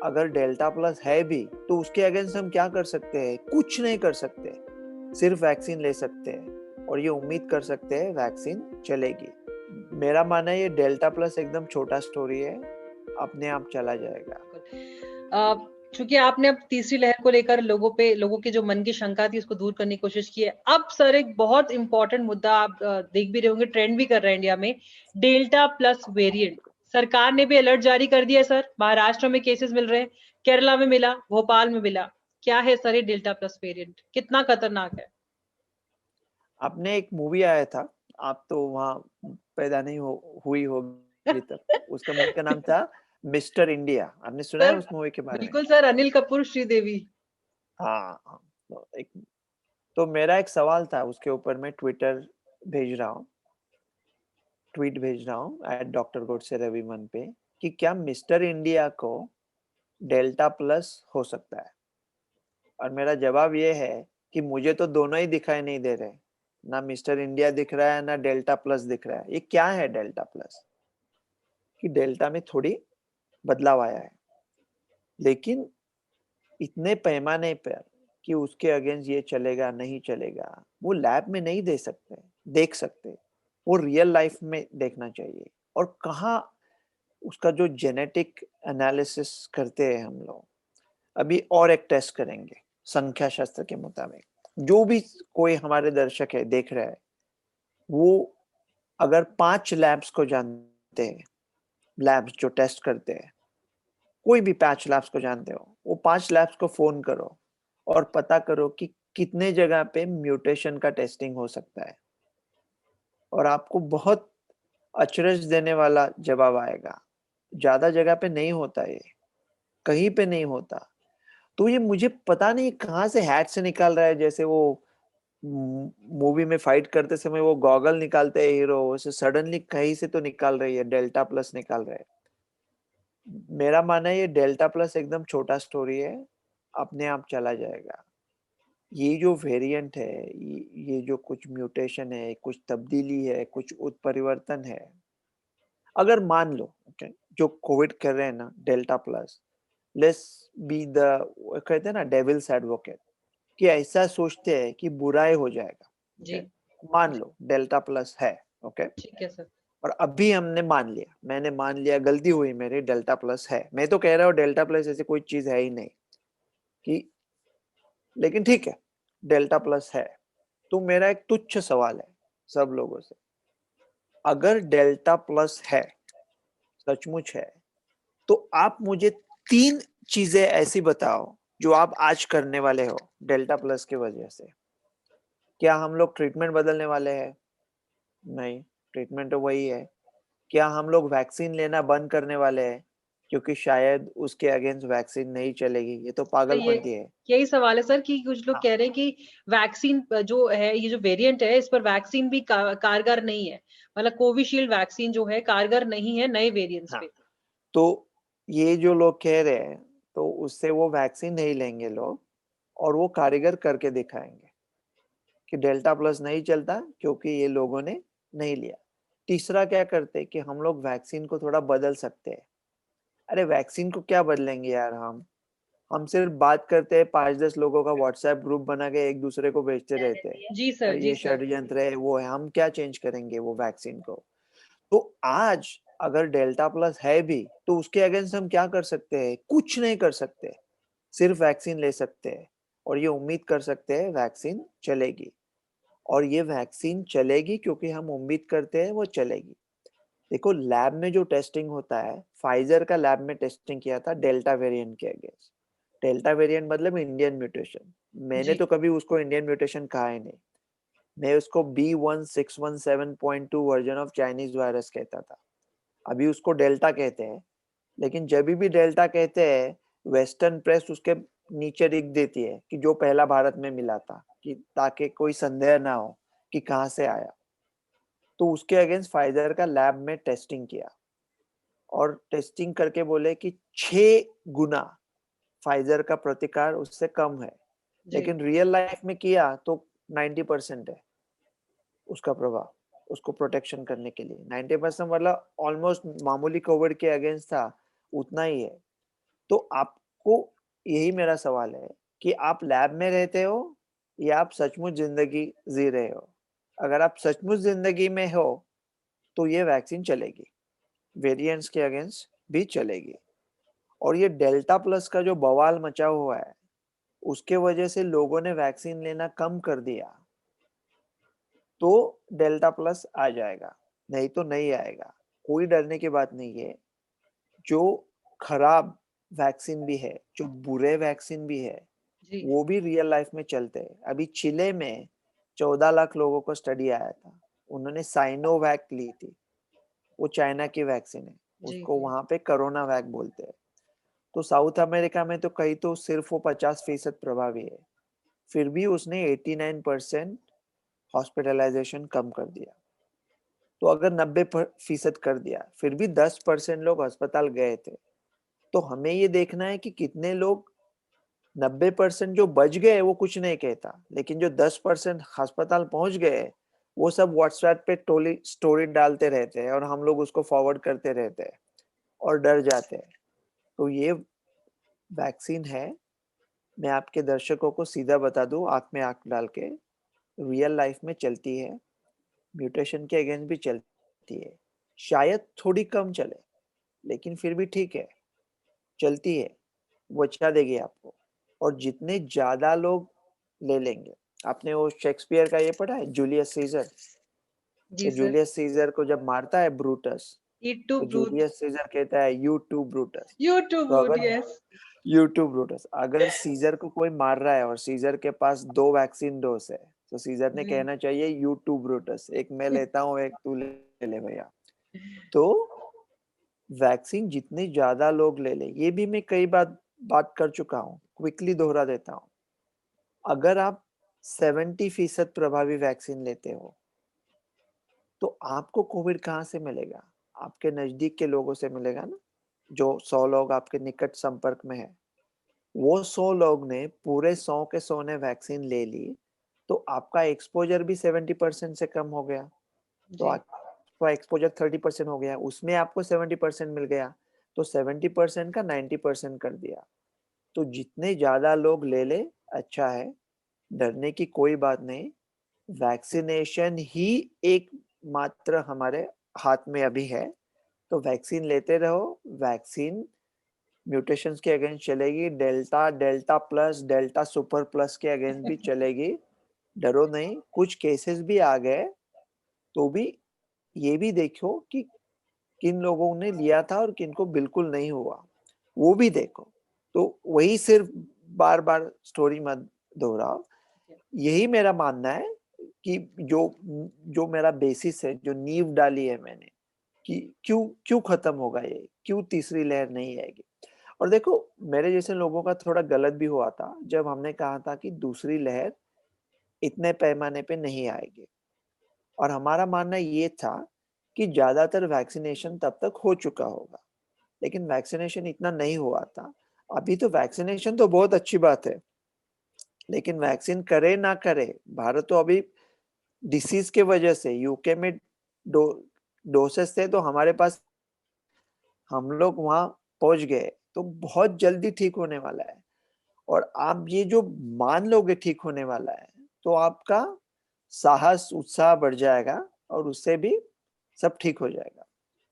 अगर delta plus है भी तो उसके अगेंस्ट हम क्या कर सकते हैं? कुछ नहीं कर सकते, सिर्फ वैक्सीन ले सकते हैं और ये उम्मीद कर सकते हैं वैक्सीन चलेगी। मेरा मानना है ये डेल्टा प्लस एकदम छोटा स्टोरी है, अपने आप चला जाएगा। चूंकि आपने अब तीसरी लहर को लेकर लोगों के जो मन की शंका थी उसको दूर करने की कोशिश की है। अब सर एक बहुत इंपॉर्टेंट मुद्दा आप देख भी रहे होंगे, ट्रेंड भी कर रहे हैं इंडिया में, डेल्टा प्लस वेरिएंट। सरकार ने भी अलर्ट जारी कर दिया है सर, महाराष्ट्र में केसेस मिल रहे हैं, केरला में मिला, भोपाल में मिला। क्या है सर ये डेल्टा प्लस वेरिएंट, कितना खतरनाक है? आपने एक मूवी आया था, आप तो वहां पैदा नहीं हुई होगी तब, उसका मूवी का नाम था मिस्टर इंडिया। आपने सुना है सर उस मूवी के बारे में? बिल्कुल सर, अनिल कपूर, श्रीदेवी। हाँ हाँ। तो मेरा एक सवाल था, उसके ऊपर मैं भेज रहा हूँ ट्वीट भेज रहा हूँ डॉक्टर गोडसे रविमन पे, कि क्या मिस्टर इंडिया को डेल्टा प्लस हो सकता है? और मेरा जवाब ये है कि मुझे तो दोनों ही दिखाई नहीं दे रहे, ना मिस्टर इंडिया दिख रहा है ना डेल्टा प्लस दिख रहा है। ये क्या है डेल्टा प्लस? कि डेल्टा में थोड़ी बदलाव आया है, लेकिन इतने पैमाने पर कि उसके अगेंस्ट ये चलेगा नहीं चलेगा, वो लैब में नहीं देख सकते, वो रियल लाइफ में देखना चाहिए। और कहाँ उसका जो जेनेटिक एनालिसिस करते हैं हम लोग, अभी और एक टेस्ट करेंगे संख्या शास्त्र के मुताबिक। जो भी कोई हमारे दर्शक है देख रहा है, वो अगर 5 लैब्स को जानते हैं, लैब्स जो टेस्ट करते हैं, कोई भी 5 लैब्स को जानते हो, वो 5 लैब्स को फोन करो और पता करो कि कितने जगह पे म्यूटेशन का टेस्टिंग हो सकता है, और आपको बहुत अचरज देने वाला जवाब आएगा। ज्यादा जगह पे नहीं होता, ये कहीं पे नहीं होता। तो ये मुझे पता नहीं कहाँ से हैट से निकाल रहा है, जैसे वो मूवी में फाइट करते समय वो गॉगल निकालते हैं हीरो, वैसे सडनली कहीं से तो निकाल रही है, डेल्टा प्लस निकाल रहे हैं। मेरा मानना है ये डेल्टा प्लस एकदम छोटा स्टोरी है, अपने आप चला जाएगा। ये जो वेरिएंट है, ये जो कुछ म्यूटेशन है, कुछ तब्दीली है, कुछ उत्परिवर्तन है, अगर मान लो ओके, जो कोविड कर रहे हैं ना delta plus, let's be the, कहते हैं ना डेविल्स एडवोकेट, कि ऐसा सोचते हैं कि बुराई हो जाएगा, जी। ओके, मान लो डेल्टा प्लस है, ओके, ठीक है सर। और अभी हमने मान लिया, मैंने मान लिया, गलती हुई मेरी, डेल्टा प्लस है। मैं तो कह रहा हूँ डेल्टा प्लस ऐसी कोई चीज है ही नहीं कि, लेकिन ठीक है, डेल्टा प्लस है। तो मेरा एक तुच्छ सवाल है सब लोगों से, अगर डेल्टा प्लस है, सचमुच है, तो आप मुझे 3 चीजें ऐसी बताओ जो आप आज करने वाले हो डेल्टा प्लस की वजह से। क्या हम लोग ट्रीटमेंट बदलने वाले हैं? नहीं, ट्रीटमेंट तो वही है। क्या हम लोग वैक्सीन लेना बंद करने वाले हैं क्योंकि शायद उसके अगेंस्ट वैक्सीन नहीं चलेगी? ये तो तो ये पागलपंती है। यही सवाल है सर कि कुछ लोग हाँ, कह रहे हैं कि वैक्सीन जो है, ये जो वेरिएंट है, इस पर वैक्सीन भी कारगर नहीं है। मतलब कोविशील्ड वैक्सीन जो है कारगर नहीं है नए वेरिएंट्स हाँ। पे। तो ये जो लोग कह रहे हैं, तो उससे वो वैक्सीन नहीं लेंगे लोग, और वो कारीगर करके दिखाएंगे कि डेल्टा प्लस नहीं चलता क्योंकि ये लोगों ने नहीं लिया। तीसरा क्या करते कि हम लोग वैक्सीन को थोड़ा बदल सकते हैं। अरे वैक्सीन को क्या बदलेंगे यार, हम सिर्फ बात करते हैं, 5-10 लोगों का व्हाट्सएप ग्रुप बना के एक दूसरे को भेजते रहते हैं, जी सर, अरे जी ये सर। षड्यंत्र है, वो है, हम क्या चेंज करेंगे वो वैक्सीन को? तो आज अगर डेल्टा प्लस है भी तो उसके अगेंस्ट हम क्या कर सकते हैं? कुछ नहीं कर सकते, सिर्फ वैक्सीन ले सकते हैं और ये उम्मीद कर सकते हैं वैक्सीन चलेगी। और ये वैक्सीन चलेगी क्योंकि हम उम्मीद करते हैं वो चलेगी। देखो लैब में जो टेस्टिंग होता है, फाइजर का लैब में टेस्टिंग किया था डेल्टा वेरिएंट के अगेंस्ट। डेल्टा वेरिएंट मतलब इंडियन म्यूटेशन, मैंने जी। तो कभी उसको इंडियन म्यूटेशन कहा ही नहीं, मैं उसको B1617.2 version of Chinese virus कहता था। अभी उसको डेल्टा कहते हैं, लेकिन जब भी डेल्टा कहते हैं, वेस्टर्न प्रेस उसके नीचे लिख देती है कि जो पहला भारत में मिला था, कि ताकि कोई संदेह ना हो कि कहाँ से आया। तो उसके अगेंस्ट फाइजर का लैब में टेस्टिंग किया और टेस्टिंग करके बोले कि 6 गुना फाइजर का प्रतिकार उससे कम है। जी। लेकिन रियल लाइफ में किया तो 90% है उसका प्रभाव, उसको प्रोटेक्शन करने के लिए 90% मतलब ऑलमोस्ट मामूली कोविड के अगेंस्ट था, उतना ही है। तो आपको यही मेरा सवाल है कि आप लैब में रहते हो या आप सचमुच जिंदगी जी रहे हो। अगर आप सचमुच जिंदगी में हो तो ये वैक्सीन चलेगी, वेरिएंट्स के अगेंस्ट भी चलेगी। और ये डेल्टा प्लस का जो बवाल मचा हुआ है उसके वजह से लोगों ने वैक्सीन लेना कम कर दिया, तो डेल्टा प्लस आ जाएगा, नहीं तो नहीं आएगा। कोई डरने की बात नहीं है। जो खराब वैक्सीन भी है, जो बुरे वैक्सीन भी है, जी वो भी रियल लाइफ में चलते हैं। अभी चिले में 14 लाख लोगों को स्टडी आया था, उन्होंने साइनोवैक ली थी, वो चाइना की वैक्सीन है, जी उसको जी वहां पे कोरोना वैक बोलते हैं। तो साउथ अमेरिका में तो कहीं तो सिर्फ वो 50% प्रभावी है, फिर भी उसने 89% हॉस्पिटलाइजेशन कम कर दिया। तो अगर 90% कर दिया फिर भी 10% लोग अस्पताल गए थे। तो हमें ये देखना है कि कितने लोग, 90% जो बच गए वो कुछ नहीं कहता, लेकिन जो 10% अस्पताल पहुंच गए वो सब व्हाट्सएप पे टोली स्टोरी डालते रहते हैं और हम लोग उसको फॉरवर्ड करते रहते हैं और डर जाते हैं। तो ये वैक्सीन है, मैं आपके दर्शकों को सीधा बता दूं, आंख में आंख डाल के, रियल लाइफ में चलती है, म्यूटेशन के अगेंस्ट भी चलती है। शायद थोड़ी कम चले लेकिन फिर भी ठीक है, चलती है, वो बचा देगी आपको। और जितने ज्यादा लोग ले लेंगे, आपने वो शेक्सपियर का ये पढ़ा है, जूलियस सीजर? जी कि सर। जूलियस सीजर को जब मारता है ब्रूटस, ईट टू तो ब्रूट, जूलियस सीजर कहता है you too Brutus. You too तो ब्रूट, अगर यस। यू टू ब्रूटस, अगर सीजर को कोई मार रहा है और सीजर के पास 2 वैक्सीन डोज है, तो सीजर ने जी कहना चाहिए यू टू ब्रूटस, एक मैं लेता हूँ एक तू ले ले भैया। तो वैक्सीन जितने ज्यादा लोग ले ले, ये भी मैं कई बार बात कर चुका हूँ, क्विकली दोहरा देता हूँ। अगर आप 70% प्रभावी वैक्सीन लेते हो तो आपको कोविड कहाँ से मिलेगा? आपके नजदीक के लोगों से मिलेगा ना, जो 100 लोग आपके निकट संपर्क में है। वो 100 लोग ने पूरे 100 के 100 ने वैक्सीन ले ली, तो आपका एक्सपोजर भी 70% से कम हो गया। तो जी आपका एक्सपोजर 30% हो गया, उसमें आपको 70% मिल गया, तो 70% का 90% कर दिया। तो जितने ज्यादा लोग ले ले अच्छा है, डरने की कोई बात नहीं। वैक्सीनेशन ही एक मात्र हमारे हाथ में अभी है, तो वैक्सीन लेते रहो। वैक्सीन म्यूटेशंस के अगेंस्ट चलेगी, delta, delta plus, delta super plus के अगेंस्ट भी चलेगी। डरो नहीं। कुछ केसेस भी आ गए तो भी ये भी देखो कि किन लोगों ने लिया था और किन को बिल्कुल नहीं हुआ, वो भी देखो। तो वही सिर्फ बार बार स्टोरी मत दोहराओ। यही मेरा मानना है कि जो जो मेरा बेसिस है, जो नींव डाली है मैंने, कि क्यों क्यों खत्म होगा ये, क्यों तीसरी लहर नहीं आएगी। और देखो, मेरे जैसे लोगों का थोड़ा गलत भी हुआ था जब हमने कहा था कि दूसरी लहर इतने पैमाने पे नहीं आएगी। और हमारा मानना ये था कि ज्यादातर वैक्सीनेशन तब तक हो चुका होगा, लेकिन वैक्सीनेशन इतना नहीं हुआ था। अभी तो वैक्सीनेशन तो बहुत अच्छी बात है, लेकिन वैक्सीन करे ना करे, भारत तो अभी डिसीज के वजह से यूके में डो डोसेस थे तो हमारे पास, हम लोग वहां पहुंच गए, तो बहुत जल्दी ठीक होने वाला है। और आप ये जो मान लोगे ठीक होने वाला है, तो आपका साहस उत्साह बढ़ जाएगा और उससे भी सब ठीक हो जाएगा।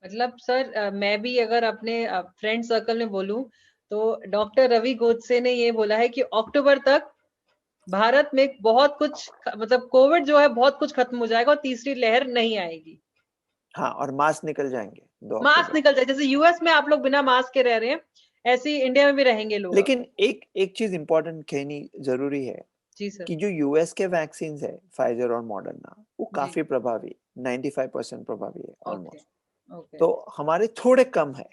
मतलब सर, मैं भी अगर अपने फ्रेंड सर्कल में बोलूं तो डॉक्टर रवि गोडसे ने ये बोला है कि अक्टूबर तक भारत में बहुत कुछ मतलब कोविड जो है बहुत कुछ खत्म हो जाएगा और तीसरी लहर नहीं आएगी। हाँ, और मास्क निकल जाएंगे 2 मास्क अक्टूबर निकल जाए, जैसे यूएस में आप लोग बिना मास्क के रह रहे हैं, ऐसे ही इंडिया में भी रहेंगे लोग अब। लेकिन एक एक चीज इंपॉर्टेंट कहनी जरूरी है जी सर। कि जो यूएस के वैक्सीन है, फाइजर और मॉडर्ना, वो जी। काफी प्रभावी, 95% प्रभावी है ओके। ऑलमोस्ट। ओके। तो हमारे थोड़े कम है।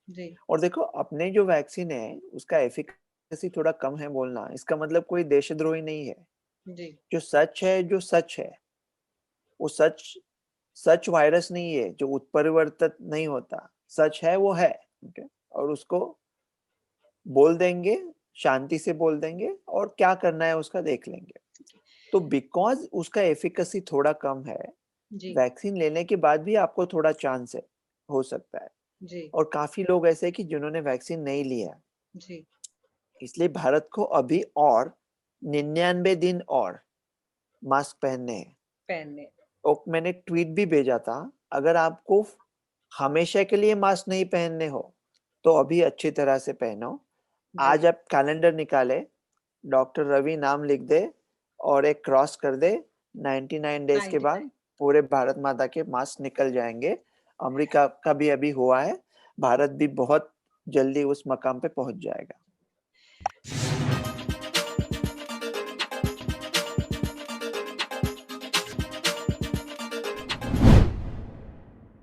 जी और देखो, अपने जो वैक्सीन है उसका एफिकेसी थोड़ा कम है बोलना, इसका मतलब कोई देशद्रोही नहीं है। जी जो सच है, जो सच है, वो सच, सच वायरस नहीं है जो उत्परिवर्तित नहीं होता। सच है वो है। ओके, और उसको बोल देंगे, शांति से बोल देंगे, और क्या करना है उसका देख लेंगे। तो बिकॉज उसका एफिकेसी थोड़ा कम है, जी वैक्सीन लेने के बाद भी आपको थोड़ा चांस है, हो सकता है। जी और काफी लोग ऐसे हैं कि जिन्होंने वैक्सीन नहीं लिया, जी, इसलिए भारत को अभी और 99 दिन और मास्क पहनने हैं। पहनने। और मैंने ट्वीट भी भेजा था, अगर आपको हमेशा के लिए मास्क नहीं पहनने हो तो अभी अच्छी तरह से पहनो। जी, आज आप कैलेंडर निकाले, डॉक्टर रवि नाम लिख दे और एक क्रॉस कर दे, 99 डेज के 99 बाद पूरे भारत माता के मास्क निकल जाएंगे। अमेरिका का भी अभी हुआ है, भारत भी बहुत जल्दी उस मकाम पे पहुंच जाएगा।